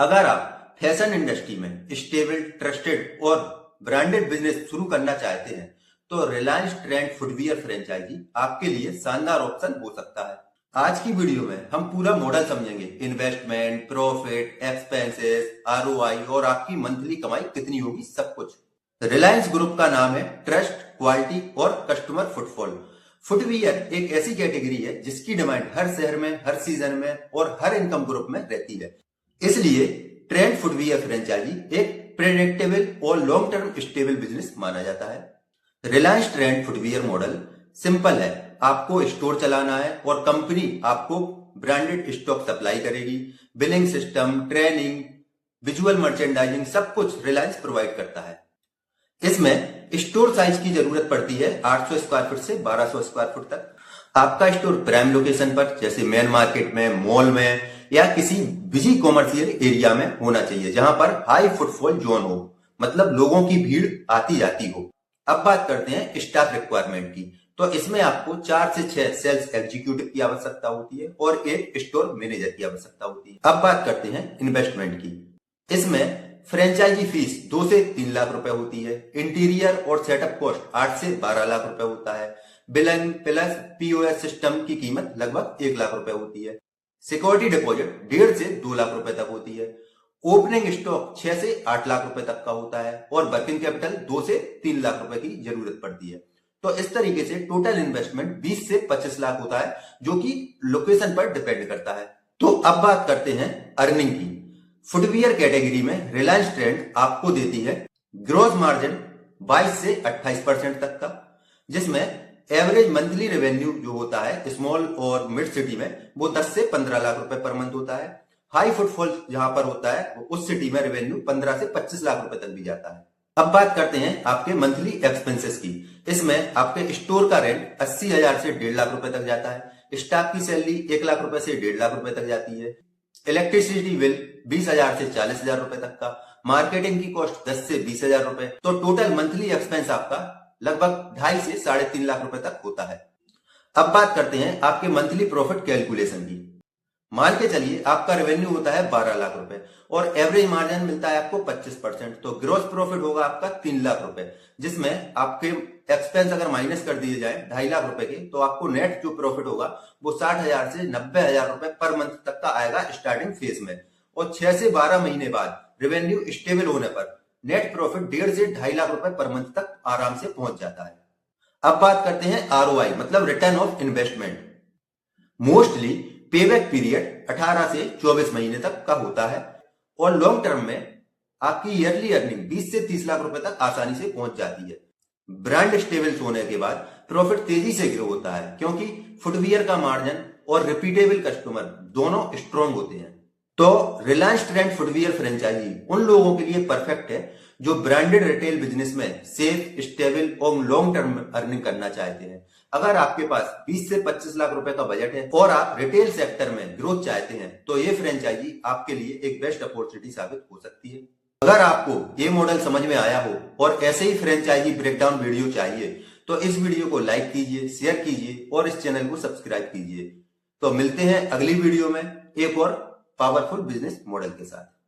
अगर आप fashion industry में स्टेबल, ट्रस्टेड और ब्रांडेड बिजनेस शुरू करना चाहते हैं तो रिलायंस ट्रेंड फुटवियर फ्रेंचाइजी आपके लिए शानदार ऑप्शन हो सकता है। आज की वीडियो में हम पूरा मॉडल समझेंगे, इन्वेस्टमेंट, प्रॉफिट, एक्सपेंसेस, आरओआई और आपकी मंथली कमाई कितनी होगी, सब कुछ। रिलायंस ग्रुप का नाम है ट्रस्ट, क्वालिटी और कस्टमर फुटफॉल। फुटवियर एक ऐसी कैटेगरी है जिसकी डिमांड हर शहर में, हर सीजन में और हर इनकम ग्रुप में रहती है। इसलिए ट्रेंड फुटवियर फ्रेंचाइजी एक प्रेडिक्टेबल और लॉन्ग टर्म स्टेबल बिजनेस माना जाता है। Reliance trend footwear model simple है, आपको स्टोर चलाना है और कंपनी आपको ब्रांडेड स्टॉक सप्लाई करेगी। Billing system, training, visual merchandising सब कुछ रिलायंस प्रोवाइड करता है। इसमें स्टोर साइज की जरूरत पड़ती है 800 स्क्वायर फुट से 1200 स्क्वायर फुट तक। आपका स्टोर प्राइम लोकेशन पर जैसे मेन मार्केट में, मॉल में या किसी बिजी कॉमर्शियल एरिया में होना चाहिए जहां पर हाई फुटफॉल जोन हो, मतलब लोगों की भीड़ आती जाती हो। अब बात करते हैं स्टाफ रिक्वायरमेंट की। तो इसमें आपको 4 से 6 सेल्स एग्जीक्यूटिव की आवश्यकता होती है और एक स्टोर मैनेजर की आवश्यकता होती है। अब बात करते हैं इन्वेस्टमेंट की। इसमें फ्रेंचाइजी फीस 2 से 3 लाख रुपए होती है। इंटीरियर और सेटअप कॉस्ट 8 से 12 लाख रुपए होता है। बिलिंग प्लस पीओएस सिस्टम की कीमत लगभग 1 लाख रुपए होती है। सिक्योरिटी डिपॉजिट 1.5 से 2 लाख रुपए तक होती है। ओपनिंग स्टॉक 6 से 8 लाख रुपए तक का होता है और वर्किंग कैपिटल 2 से 3 लाख रुपए की जरूरत पड़ती है। तो इस तरीके से टोटल इन्वेस्टमेंट 20 से 25 लाख होता है, जो कि लोकेशन पर डिपेंड करता है। तो अब बात करते हैं अर्निंग की। फुटवियर कैटेगरी में रिलायंस ट्रेंड आपको देती है ग्रॉस मार्जिन 22 से 28% तक का, जिसमें एवरेज मंथली रेवेन्यू जो होता है स्मॉल और मिड सिटी में वो 10 से 15 लाख रुपए पर मंथ होता है। हाई फुटफॉल जहां पर होता है उस सिटी में रेवेन्यू 15 से 25 लाख रुपए तक भी जाता है। अब बात करते हैं आपके मंथली एक्सपेंसेस की। इसमें आपके स्टोर का रेंट 80,000 से 1.5 लाख रुपए तक जाता है। स्टाफ की सैलरी 1 लाख रुपए से 1.5 लाख रुपए तक जाती है। इलेक्ट्रिसिटी बिल 20,000 से 40,000 रुपए तक का। मार्केटिंग की कॉस्ट 10 से 20,000 रुपए। तो टोटल मंथली एक्सपेंस आपका लगभग 2.5 से 3.5 लाख रुपए तक होता है। अब बात करते हैं आपके मंथली प्रॉफिट कैलकुलेशन की। मान के चलिए आपका रेवेन्यू होता है 12 लाख रुपए और एवरेज मार्जिन मिलता है आपको 25%, तो ग्रॉस प्रॉफिट होगा आपका 3 लाख रुपए, जिसमें आपके एक्सपेंस अगर माइनस कर दिए जाए 2.5 लाख रुपए के, तो आपको नेट जो प्रॉफिट होगा वो 60,000 से 90,000 रुपए पर मंथ तक का आएगा स्टार्टिंग फेज में। और 6 से 12 महीने बाद रेवेन्यू स्टेबल होने पर नेट प्रॉफिट 1.5 से 2.5 लाख रुपए पर मंथ तक आराम से पहुंच जाता है। अब बात करते हैं आरओआई, मतलब return of investment. Mostly payback period 18 से 24 महीने तक का होता है और लॉन्ग टर्म में आपकी ईयरली अर्निंग 20 से 30 लाख रुपए तक आसानी से पहुंच जाती है। ब्रांड स्टेबल होने के बाद प्रॉफिट तेजी से ग्रो होता है, क्योंकि फुटवियर का मार्जिन और रिपीटेबल कस्टमर दोनों स्ट्रॉन्ग होते हैं। तो रिलायंस ट्रेंड फुटवियर फ्रेंचाइजी उन लोगों के लिए परफेक्ट है जो ब्रांडेड रिटेल बिजनेस में सेफ, स्टेबल और लॉन्ग टर्म अर्निंग करना चाहते हैं। अगर आपके पास 20 से 25 लाख रुपए का बजट है और आप रिटेल सेक्टर में ग्रोथ चाहते हैं तो ये फ्रेंचाइजी आपके लिए एक बेस्ट अपॉर्चुनिटी साबित हो सकती है। अगर आपको ये मॉडल समझ में आया हो और ऐसे ही फ्रेंचाइजी ब्रेकडाउन वीडियो चाहिए तो इस वीडियो को लाइक कीजिए, शेयर कीजिए और इस चैनल को सब्सक्राइब कीजिए। तो मिलते हैं अगली वीडियो में एक और पावरफुल बिजनेस मॉडल के साथ।